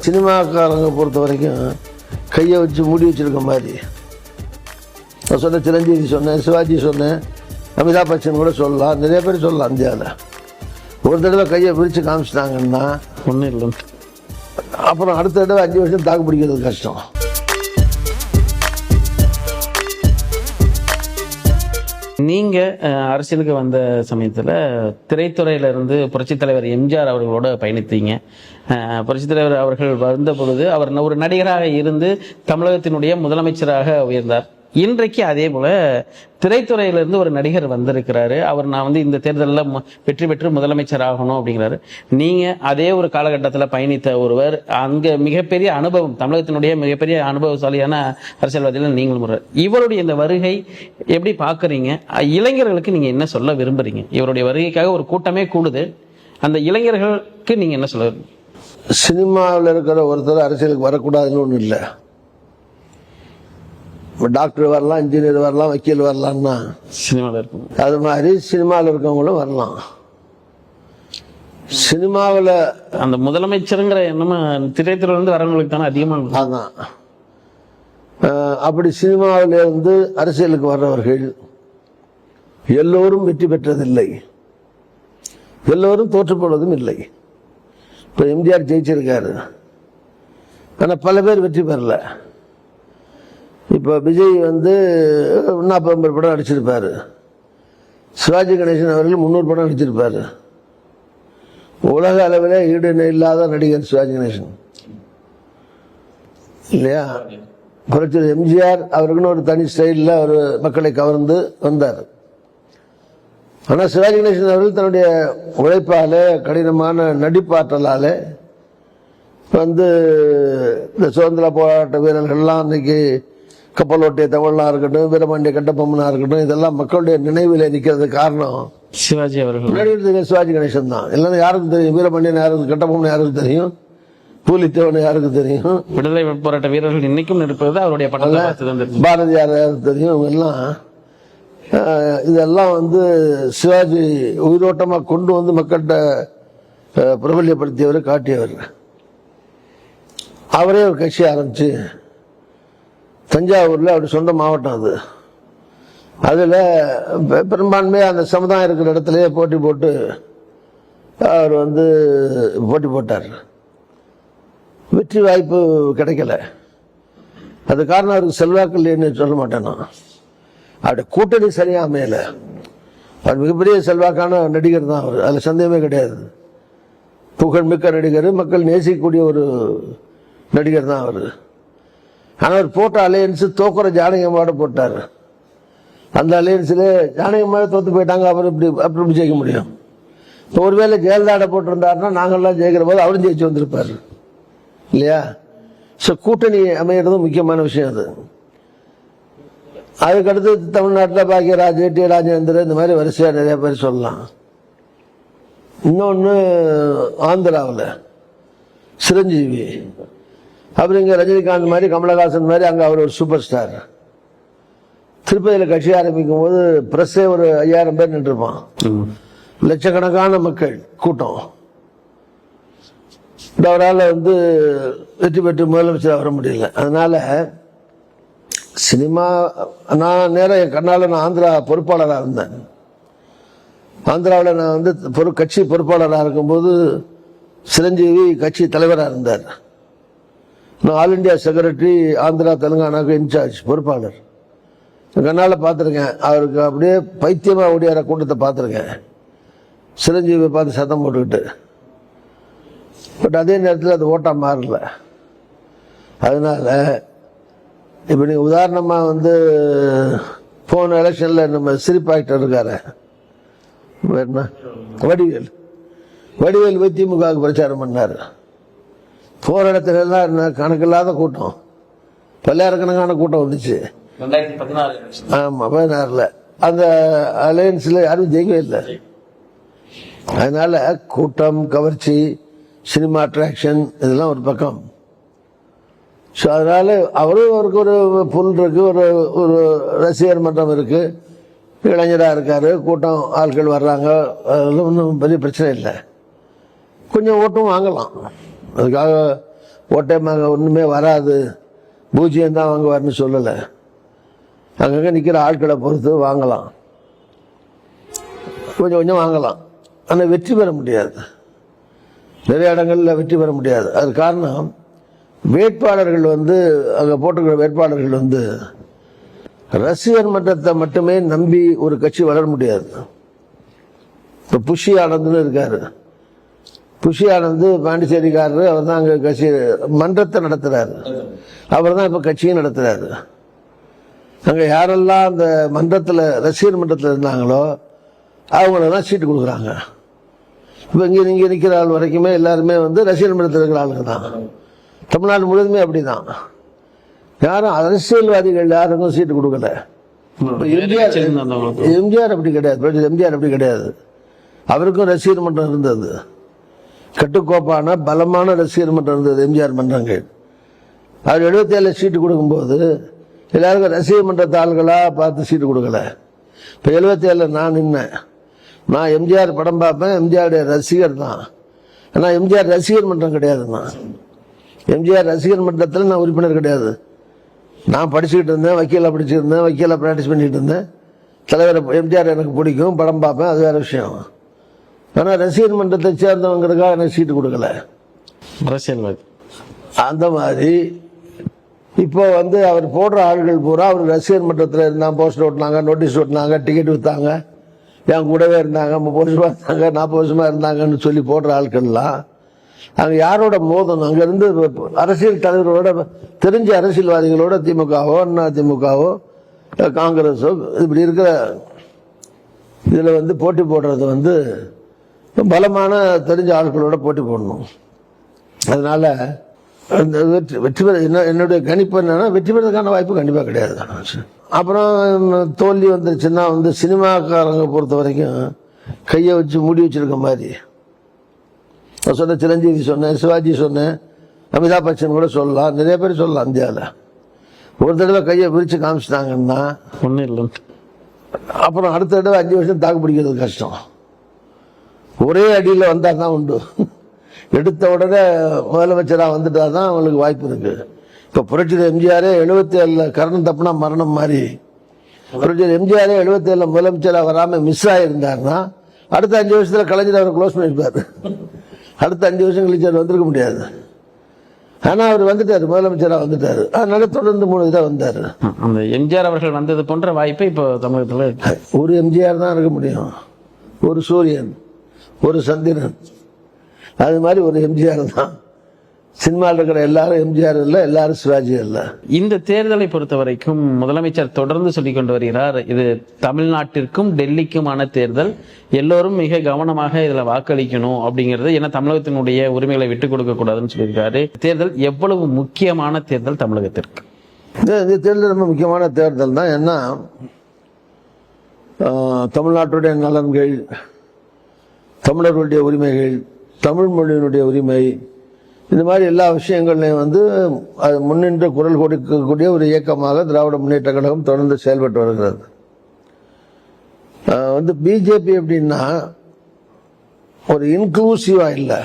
சினிமாக்காரங்க பொறுத்த வரைக்கும் கையை வச்சு மூடி வச்சிருக்க மாதிரி. நான் சொன்ன சிரஞ்சீவி சொன்னேன், சிவாஜி சொன்னேன், அமிதாப் பச்சன் கூட சொல்லலாம், நிறைய பேர் சொல்லலாம். இந்தியாவில் ஒரு தடவை கையை பிரித்து காமிச்சிட்டாங்கன்னா ஒன்றும் இல்லை, அப்புறம் அடுத்த தடவை 5 வருஷம் தாக்கு பிடிக்கிறது கஷ்டம். நீங்கள் அரசியலுக்கு வந்த சமயத்தில் திரைத்துறையிலிருந்து புரட்சித் தலைவர் எம்ஜிஆர் அவர்களோட பயணித்தீங்க. புரட்சித் தலைவர் அவர்கள் வந்த பொழுது அவர் ஒரு நடிகராக இருந்து தமிழகத்தினுடைய முதலமைச்சராக உயர்ந்தார். இன்றைக்கு அதே போல திரைத்துறையிலிருந்து ஒரு நடிகர் வந்திருக்கிறாரு. அவர் நான் இந்த தேர்தலில் வெற்றி பெற்று முதலமைச்சர் ஆகணும் அப்படிங்கிறாரு. நீங்க அதே ஒரு காலகட்டத்தில் பயணித்த ஒருவர், அங்க மிகப்பெரிய அனுபவம், தமிழகத்தினுடைய மிகப்பெரிய அனுபவசாலியான அரசியல்வாதிகள் நீங்கள் முறை. இவருடைய இந்த வருகை எப்படி பாக்குறீங்க? இளைஞர்களுக்கு நீங்க என்ன சொல்ல விரும்புறீங்க? இவருடைய வருகைக்காக ஒரு கூட்டமே கூடுது, அந்த இளைஞர்களுக்கு நீங்க என்ன சொல்ல விரும்புறீங்க? சினிமாவில் இருக்கிற ஒருத்தர் அரசியலுக்கு வரக்கூடாதுன்னு ஒன்றும் இல்லை. டாக்டர் வரலாம், இன்ஜினியர் வரலாம், வக்கீல் வரலாம்னா சினிமாவில் இருக்கும். அது மாதிரி சினிமாவில் இருக்கவங்களும் வரலாம். சினிமாவில் அந்த முதலமைச்சருங்கிற என்னமா திரைத்துறையிலிருந்து வரவங்களுக்கு தானே அதிகமாக. அதான் அப்படி சினிமாவில் இருந்து அரசியலுக்கு வர்றவர்கள் எல்லோரும் வெற்றி பெற்றதில்லை, எல்லோரும் தோற்றுப்போவதும் இல்லை. இப்போ எம்ஜிஆர் ஜெயிச்சிருக்காரு, ஆனால் பல பேர் வெற்றி பெறல. இப்போ விஜய் 40 படம் நடிச்சிருப்பாரு, சிவாஜி கணேசன் அவர்கள் 300 படம் நடிச்சிருப்பாரு. உலக அளவில் ஈடு இல்லாத நடிகர் சிவாஜி கணேசன் இல்லையா? புரட்சி எம்ஜிஆர் அவருக்குன்னு ஒரு தனி ஸ்டைலில் அவர் மக்களை கவர்ந்து வந்தார். ஆனால் சிவாஜி கணேசன் அவர்கள் தன்னுடைய உழைப்பால், கடினமான நடிப்பாற்றலால் இந்த சுதந்திர போராட்ட வீரர்கள்லாம் அன்னைக்கு கப்பலோட்டிய தமிழ்லாம் இருக்கட்டும், வீரபாண்டிய கட்டபொம்மனா இருக்கட்டும், இதெல்லாம் மக்களுடைய நினைவில் நிற்கிறது காரணம் சிவாஜி அவர்கள். முன்னாடி சிவாஜி கணேசன் தான். இல்லைன்னா யாருக்கு தெரியும்? வீரபாண்டியன் யாருக்கு, கட்டபொம்மன் யாருக்கு தெரியும்? பூலித்தேவன் யாருக்கு தெரியும்? விடுதலை போராட்ட வீரர்கள் இன்னைக்கும் இருப்பது அவருடைய படத்தில். பாரதியார் யாருக்கு தெரியும்? இவங்க எல்லாம் இதெல்லாம் சிவாஜி உயிரோட்டமாக கொண்டு மக்கள்கிட்ட பிரபல்யப்படுத்தியவர், காட்டியவர். அவரே ஒரு கட்சி ஆரம்பிச்சு தஞ்சாவூரில் அவருடைய சொந்த மாவட்டம் அது. அதில் பெரும்பான்மையாக அந்த சமுதாயம் இருக்கிற இடத்துலையே போட்டி போட்டு அவர் போட்டி போட்டார். வெற்றி வாய்ப்பு கிடைக்கல. அது காரணம் அவருக்கு செல்வாக்கு இல்லைன்னு சொல்ல மாட்டேன் நான். அவருடைய கூட்டணி சரியாக அமையல. அவர் மிகப்பெரிய செல்வாக்கான நடிகர் தான் அவர், அதில் சந்தேகமே கிடையாது. புகழ்மிக்க நடிகர், மக்கள் நேசிக்கக்கூடிய ஒரு நடிகர் தான் அவர். ஆனால் அவர் போட்ட அலையன்ஸ் தோக்குற ஜானகியம்மாவோட போட்டார். அந்த அலையன்ஸில் ஜானகியம்மாவே தோற்று போயிட்டாங்க. அவர் அப்படி ஜெயிக்க முடியும்? இப்போ ஒருவேளை ஜெயலலிதாட போட்டிருந்தாருன்னா நாங்கள்லாம் ஜெயிக்கிற போது அவரும் ஜெயிச்சு வந்திருப்பார் இல்லையா? ஸோ கூட்டணி அமைகிறதும் முக்கியமான விஷயம் அது. அதுக்கடுத்து தமிழ்நாட்டில் பாக்கியராஜ், டி ராஜேந்திரன், இந்த மாதிரி வரிசையாக நிறைய பேர் சொல்லலாம். இன்னொன்று ஆந்திராவில் சிரஞ்சீவி, அப்புறம் இங்கே ரஜினிகாந்த் மாதிரி, கமலஹாசன் மாதிரி, அங்கே அவர் ஒரு சூப்பர் ஸ்டார். திருப்பதியில் கட்சி ஆரம்பிக்கும் போது பிரஸ்ஸே ஒரு 5000 பேர் நின்றுருப்பான், லட்சக்கணக்கான மக்கள் கூட்டம். அவரால் வெற்றி பெற்று முதலமைச்சராக வர முடியல. அதனால சினிமா, நான் நேரம் என் கண்ணால் நான் ஆந்திரா பொறுப்பாளராக இருந்தேன். ஆந்திராவில் நான் கட்சி பொறுப்பாளராக இருக்கும்போது சிரஞ்சீவி கட்சி தலைவராக இருந்தார். நான் ஆல் இண்டியா செக்ரட்டரி, ஆந்திரா தெலுங்கானாவுக்கு இன்சார்ஜ், பொறுப்பாளர். கண்ணால் பார்த்துருக்கேன். அவருக்கு அப்படியே பைத்தியமாக ஓடியார கூட்டத்தை பார்த்துருக்கேன், சிரஞ்சீவியை பார்த்து சத்தம் போட்டுக்கிட்டு. பட் அதே நேரத்தில் அது ஓட்டாக மாறல. அதனால இப்போ நீங்கள் உதாரணமாக போன எலெக்ஷனில் நம்ம சிரிப்பு ஆக்டர் இருக்காரு வடிவேல் போய் திமுகவுக்கு பிரச்சாரம் பண்ணார். போகிற இடத்துல எல்லாம் கணக்கில்லாத கூட்டம், பல்லாயிரக்கணக்கான கூட்டம் வந்துச்சு. 2016. ஆமாம், 16ல் அந்த அலையன்ஸில் யாரும் ஜெயிக்கவே இல்லை. அதனால கூட்டம், கவர்ச்சி, சினிமா அட்ராக்ஷன் இதெல்லாம் ஒரு பக்கம். ஸோ அதனால அவருக்கு ஒரு புல் இருக்கு, ஒரு ரசிகர் மன்றம் இருக்கு, இளைஞராக இருக்காரு, கூட்டம் ஆட்கள் வர்றாங்க, அதெல்லாம் ஒன்றும் பெரிய பிரச்சனை இல்லை. கொஞ்சம் ஓட்டும் வாங்கலாம். அதுக்காக ஓட்டமாக ஒன்றுமே வராது, பூஜ்ஜியம் தான் வாங்குவார்னு சொல்லலை. அங்கங்கே நிற்கிற ஆட்களை பொறுத்து வாங்கலாம், கொஞ்சம் கொஞ்சம் வாங்கலாம். ஆனால் வெற்றி பெற முடியாது, நிறைய இடங்களில் வெற்றி பெற முடியாது. அது காரணம் வேட்பாளர்கள் அங்கே போட்டிருக்கிற வேட்பாளர்கள் ரசிகர் மன்றத்தை மட்டுமே நம்பி ஒரு கட்சி வளர முடியாது. இப்போ புஷி ஆனந்த்னு இருக்காரு. புஷி ஆனந்த் பாண்டிச்சேரிக்காரரு, அவர் தான் அங்கே கட்சி மன்றத்தை நடத்துறாரு, அவர் தான் இப்போ கட்சியும் நடத்துறாரு. அங்கே யாரெல்லாம் அந்த மன்றத்தில் ரசிகர் மன்றத்தில் இருந்தாங்களோ அவங்களெல்லாம் சீட்டு கொடுக்குறாங்க. இப்போ இங்கே நிற்கிற ஆள் வரைக்குமே எல்லாருமே ரசிகர் மன்றத்தில் இருக்கிற ஆளுங்க தான். தமிழ்நாடு முழுவதுமே அப்படிதான். யாரும் அரசியல்வாதிகள் யாருக்கும் சீட்டு கொடுக்கல. எம்ஜிஆர் அப்படி கிடையாது. எம்ஜிஆர் அப்படி கிடையாது. அவருக்கும் ரசிகர் மன்றம் இருந்தது, கட்டுக்கோப்பான பலமான ரசிகர் மன்றம் இருந்தது, எம்ஜிஆர் மன்றங்கள். அவர் 77 சீட்டு கொடுக்கும்போது எல்லாருக்கும் ரசிகர் மன்றத்தை ஆள்களாக பார்த்து சீட்டு கொடுக்கல. இப்போ 77 நான் நின்னேன். நான் எம்ஜிஆர் படம் பார்ப்பேன், எம்ஜிஆருடைய ரசிகர் தான். ஆனால் எம்ஜிஆர் ரசிகர் மன்றம் கிடையாதுண்ணா. எம்ஜிஆர் ரசிகர் மன்றத்தில் நான் உறுப்பினர் கிடையாது. நான் படிச்சுக்கிட்டு இருந்தேன், வக்கீலாக படிச்சுருந்தேன், வக்கீலாக ப்ராக்டிஸ் பண்ணிட்டு இருந்தேன். தலைவர் எம்ஜிஆர் எனக்கு பிடிக்கும், படம் பார்ப்பேன், அது வேறு விஷயம். ஆனால் ரசிகர் மன்றத்தை சேர்ந்தவங்கிறதுக்காக எனக்கு சீட்டு கொடுக்கல, அரசியல்வாதி. அந்த மாதிரி இப்போ அவர் போடுற ஆள்கள் பூரா அவர் ரசிகர் மன்றத்தில் இருந்தாங்க, போஸ்டர் ஓட்டினாங்க, நோட்டீஸ் ஓட்டினாங்க, டிக்கெட் விற்றாங்க, என் கூடவே இருந்தாங்க, 30 வருஷமாக இருந்தாங்க, 40 வருஷமாக இருந்தாங்கன்னு சொல்லி போடுற ஆட்கள்லாம் அங்கே யாரோட மோதணும்? அங்கேருந்து அரசியல் தலைவரோட, தெரிஞ்ச அரசியல்வாதிகளோட, திமுகவோ அண்ணா திமுகவோ காங்கிரஸோ இப்படி இருக்கிற இதில் போட்டி போடுறது பலமான தெரிஞ்ச ஆட்களோட போட்டி போடணும். அதனால வெற்றி பெற என்னுடைய கணிப்பு என்னன்னா, வெற்றி பெறதுக்கான வாய்ப்பு கண்டிப்பாக கிடையாது. அப்புறம் தோல்வி வந்துருச்சுன்னா சினிமாக்காரங்க பொறுத்த வரைக்கும் கையை வச்சு மூடி வச்சிருக்க மாதிரி. நான் சொன்ன சிரஞ்சீவி சொன்னேன், சிவாஜி சொன்னேன், அமிதாப் பச்சன் கூட சொல்லலாம், நிறைய பேர் சொல்லலாம். இந்தியாவில் ஒரு தடவை கையை விரிச்சு காமிச்சிட்டாங்கன்னா ஒன்றும் இல்லை, அப்புறம் அடுத்த தடவை 5 வருஷம் தாக்கு பிடிக்கிறது கஷ்டம். ஒரே அடியில் வந்தால் தான் உண்டு. எடுத்த உடனே முதலமைச்சராக வந்துட்டா தான் அவங்களுக்கு வாய்ப்பு இருக்கு. இப்போ புரட்சியர் எம்ஜிஆரே 77 கரணம் தப்புனா மரணம் மாதிரி, புரட்சியர் எம்ஜிஆரே 77 முதலமைச்சராக வராமல் மிஸ் ஆகியிருந்தாருன்னா அடுத்த 5 வருஷத்தில் கலைஞர் அவரை க்ளோஸ் பண்ணியிருப்பாரு. அடுத்த 5 வருஷம் கழிச்சு அவர் வந்திருக்க முடியாது. ஆனால் அவர் வந்துட்டார், முதலமைச்சராக வந்துட்டார். அதனால தொடர்ந்து 3 இதாக வந்தார். அந்த எம்ஜிஆர் அவர்கள் வந்தது போன்ற வாய்ப்பு இப்போ தமிழகத்தில் ஒரு எம்ஜிஆர் தான் இருக்க முடியும், ஒரு சூரியன், ஒரு சந்திரன். அது மாதிரி ஒரு எம்ஜிஆர் தான். சினிமாவில் இருக்கிற எல்லாரும் எம்ஜிஆர் இல்லை, எல்லாரும் சிவாஜி இல்லை. இந்த தேர்தலை பொறுத்த வரைக்கும் முதலமைச்சர் தொடர்ந்து சொல்லிக் கொண்டு வருகிறார், இது தமிழ்நாட்டிற்கும் டெல்லிக்குமான தேர்தல், எல்லோரும் மிக கவனமாக இதுல வாக்களிக்கணும் அப்படிங்கிறது, ஏன்னா தமிழகத்தினுடைய உரிமைகளை விட்டுக் கொடுக்க கூடாதுன்னு சொல்லியிருக்காரு. தேர்தல் எவ்வளவு முக்கியமான தேர்தல் தமிழகத்திற்கு? இந்த தேர்தல் ரொம்ப முக்கியமான தேர்தல் தான். ஏன்னா தமிழ்நாட்டுடைய நலன்கள், தமிழர்களுடைய உரிமைகள், தமிழ் மொழியினுடைய உரிமை, இந்த மாதிரி எல்லா விஷயங்கள்லையும் அது முன்னின்று குரல் கொடுக்கக்கூடிய ஒரு இயக்கமாக திராவிட முன்னேற்ற கழகம் தொடர்ந்து செயல்பட்டு வருகிறது. பிஜேபி எப்படின்னா ஒரு இன்க்ளூசிவா இல்லை.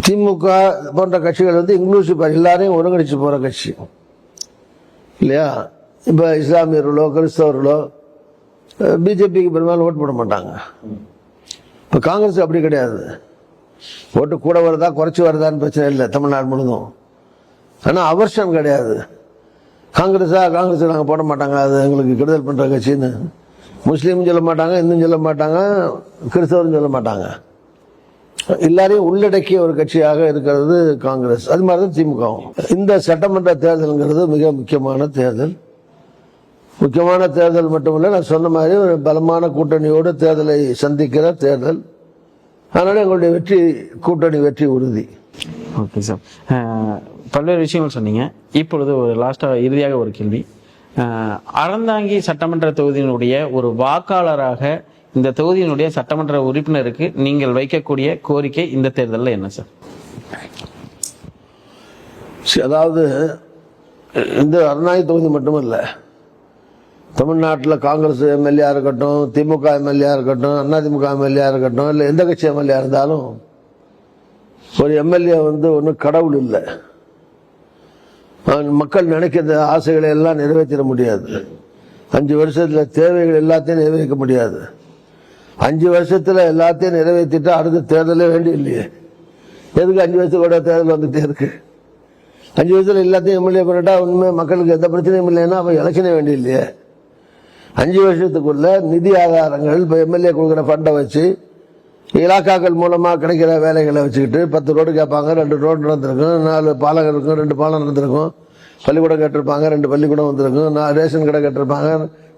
திமுக போன்ற கட்சிகள் இன்க்ளூசிவா எல்லாரையும் ஒருங்கிணைச்சு போற கட்சி இல்லையா? இப்ப இஸ்லாமியர்களோ கிறிஸ்தவர்களோ பிஜேபிக்கு பெரும்பாலும் ஓட்டு போட மாட்டாங்க. இப்ப காங்கிரஸ் அப்படி கிடையாது. ஓட்டு கூட வருதா குறைச்சி வருதான்னு பிரச்சனை இல்லை தமிழ்நாடு முழுதும். ஆனால் அவர்ஷன் கிடையாது. காங்கிரஸ் நாங்கள் போட மாட்டாங்க, அது எங்களுக்கு கெடுதல் பண்ணுற கட்சின்னு முஸ்லீமும் சொல்ல மாட்டாங்க, இந்தும் சொல்ல மாட்டாங்க, கிறிஸ்தவரும் சொல்ல மாட்டாங்க. எல்லாரையும் உள்ளடக்கிய ஒரு கட்சியாக இருக்கிறது காங்கிரஸ். அது மாதிரி தான் திமுகவும். இந்த சட்டமன்ற தேர்தல்ங்கிறது மிக முக்கியமான தேர்தல். முக்கியமான தேர்தல் மட்டுமில்லை, நான் சொன்ன மாதிரி ஒரு பலமான கூட்டணியோடு தேர்தலை சந்திக்கிற தேர்தல். அதனால எங்களுடைய கூட்டணி வெற்றி உறுதி. ஓகே சார், பல்வேறு விஷயங்கள் சொன்னீங்க. இப்பொழுது ஒரு இறுதியாக ஒரு கேள்வி. அறந்தாங்கி சட்டமன்ற தொகுதியினுடைய ஒரு வாக்காளராக இந்த தொகுதியினுடைய சட்டமன்ற உறுப்பினருக்கு நீங்கள் வைக்கக்கூடிய கோரிக்கை இந்த தேர்தலில் என்ன சார்? அதாவது இந்த அறந்தாங்கி தொகுதி மட்டுமல்ல, தமிழ்நாட்டில் காங்கிரஸ் எம்எல்ஏ இருக்கட்டும், திமுக எம்எல்ஏ இருக்கட்டும், அதிமுக எம்எல்ஏ இருக்கட்டும், இல்லை எந்த கட்சி எம்எல்ஏ இருந்தாலும் ஒரு எம்எல்ஏ வந்து ஒன்றும் கடவுள் இல்லை. மக்கள் நினைக்கிற ஆசைகளை எல்லாம் நிறைவேற்ற முடியாது. 5 வருஷத்துல தேவைகள் எல்லாத்தையும் நிறைவேற்ற முடியாது. 5 வருஷத்துல எல்லாத்தையும் நிறைவேற்றிட்டா அடுத்த தேர்தலே வேண்டி இல்லையே. எதுக்கு 5 வருஷத்தோட தேர்தல் வந்துட்டே இருக்கு? 5 வருஷத்துல எல்லாத்தையும் எம்எல்ஏ பண்ணிட்டா உண்மை மக்களுக்கு எந்த பிரச்சனையும் இல்லைன்னா அப்ப எலெக்ஷனே வேண்டி இல்லையே. 5 வருஷத்துக்குள்ள நிதி ஆதாரங்கள் இப்போ எம்எல்ஏ கொடுக்குற ஃபண்டை வச்சு இலாக்காக்கள் மூலமா கிடைக்கிற வேலைகளை வச்சுக்கிட்டு 10 ரோடு கேட்பாங்க, 2 ரோடு நடந்திருக்கும், 4 பாலம் இருக்கும், 2 பாலம் நடந்திருக்கும், பள்ளிக்கூடம் கேட்டிருப்பாங்க, 2 பள்ளிக்கூடம் வந்திருக்கும், ரேஷன் கடை கேட்டிருப்பாங்க,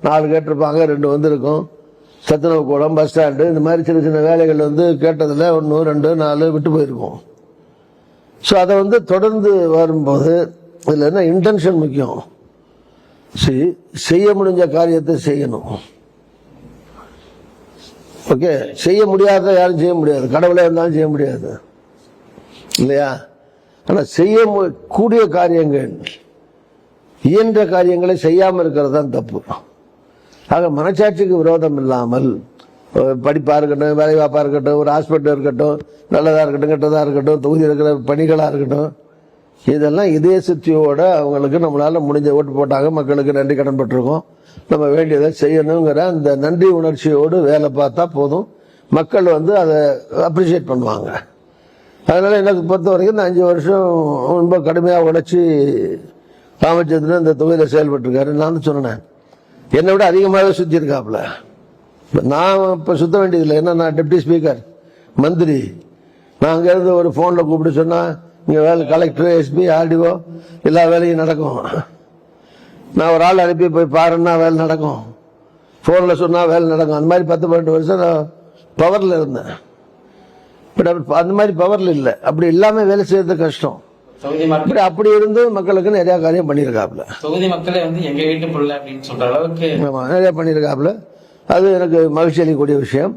4 கேட்டிருப்பாங்க, 2 வந்திருக்கும், சத்துணவு கூடம், பஸ் ஸ்டாண்டு, இந்த மாதிரி சின்ன சின்ன வேலைகள் வந்து கேட்டதில் 1, 2, 4 விட்டு போயிருக்கும். ஸோ அதை வந்து தொடர்ந்து வரும்போது இதில் என்ன இன்டென்ஷன் முக்கியம். செய்ய முடிஞ்ச காரியத்தை செய்யணும். ஓகே, செய்ய முடியாத யாரும் செய்ய முடியாது, கடவுளே இருந்தாலும் செய்ய முடியாது இல்லையா? ஆனால் செய்ய கூடிய காரியங்கள், இயன்ற காரியங்களை செய்யாமல் இருக்கிறது தான் தப்பு. ஆக மனசாட்சிக்கு விரோதம் இல்லாமல் படிப்பாக இருக்கட்டும், வேலைவாய்ப்பாக இருக்கட்டும், ஒரு ஹாஸ்பிட்டல் இருக்கட்டும், நல்லதாக இருக்கட்டும், கெட்டதாக இருக்கட்டும், தொகுதி இருக்கிற பணிகளாக இருக்கட்டும், இதெல்லாம் இதே சுற்றியோட அவங்களுக்கு நம்மளால் முடிஞ்ச ஓட்டு போட்டாங்க, மக்களுக்கு நன்றி கடன் பட்டிருக்கோம், நம்ம வேண்டியதை செய்யணுங்கிற அந்த நன்றி உணர்ச்சியோடு வேலை பார்த்தா போதும். மக்கள் வந்து அதை அப்ரிஷியேட் பண்ணுவாங்க. அதனால் எனக்கு பொறுத்த வரைக்கும் இந்த 5 வருஷம் ரொம்ப கடுமையாக உழைச்சி ராமச்சந்திரன் இந்த தொகுதியில் செயல்பட்டுருக்காரு. நான் சொன்னேன், என்னை விட அதிகமாகவே சுற்றியிருக்காப்புல. நான் இப்போ சுற்ற வேண்டியதில்லை. ஏன்னா நான் டெப்டி ஸ்பீக்கர், மந்திரி. நான் அங்கேருந்து ஒரு ஃபோனில் கூப்பிட்டு சொன்னால் இங்கே வேலை கலெக்டர், எஸ்பி, ஆர்டிஓ எல்லா வேலையும் நடக்கும். நான் ஒரு ஆள் அனுப்பி போய் பாருன்னா வேலை நடக்கும், ஃபோனில் சொன்னால் வேலை நடக்கும். அந்த மாதிரி 10-12 வருஷம் நான் பவரில் இருந்தேன். பட் அந்த மாதிரி பவரில் இல்லை. அப்படி இல்லாமல் வேலை செய்யறது கஷ்டம். அப்படி இருந்து மக்களுக்கு நிறைய காரியம் பண்ணியிருக்காப்புல. தொகுதி மக்களே வந்து எங்க வீட்டு பிள்ளை அப்படின்னு சொல்ற அளவுக்கு நிறைய பண்ணியிருக்காப்புல. அது எனக்கு மகிழ்ச்சி அளிக்கக்கூடிய விஷயம்.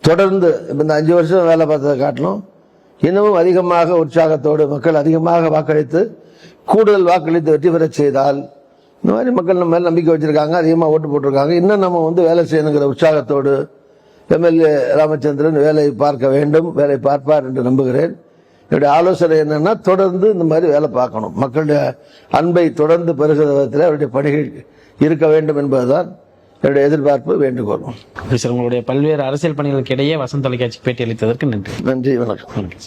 தொடர்ந்து இந்த 5 வருஷம் வேலை பார்த்ததை காட்டிலும் இன்னமும் அதிகமாக உற்சாகத்தோடு மக்கள் அதிகமாக வாக்களித்து கூடுதல் வாக்களித்து வெற்றி பெற செய்தால், இந்த மாதிரி மக்கள் நம்ம மேல நம்பிக்கை வச்சிருக்காங்க, அதிகமாக ஓட்டு போட்டிருக்காங்க, இன்னும் நம்ம வந்து வேலை செய்யணுங்கிற உற்சாகத்தோடு எம்எல்ஏ ராமச்சந்திரன் வேலை பார்க்க வேண்டும், வேலை பார்ப்பார் என்று நம்புகிறேன். என்னுடைய ஆலோசனை என்னன்னா, தொடர்ந்து இந்த மாதிரி வேலை பார்க்கணும். மக்களுடைய அன்பை தொடர்ந்து பெறுகிற விதத்தில் அவருடைய பணிகள் இருக்க வேண்டும் என்பதுதான் என்னுடைய எதிர்பார்ப்பு, வேண்டுகோள். உங்களுடைய பல்வேறு அரசியல் பணிகளுக்கு இடையே வசந்த் தொலைக்காட்சி பேட்டி அளித்ததற்கு நன்றி. நன்றி, வணக்கம்.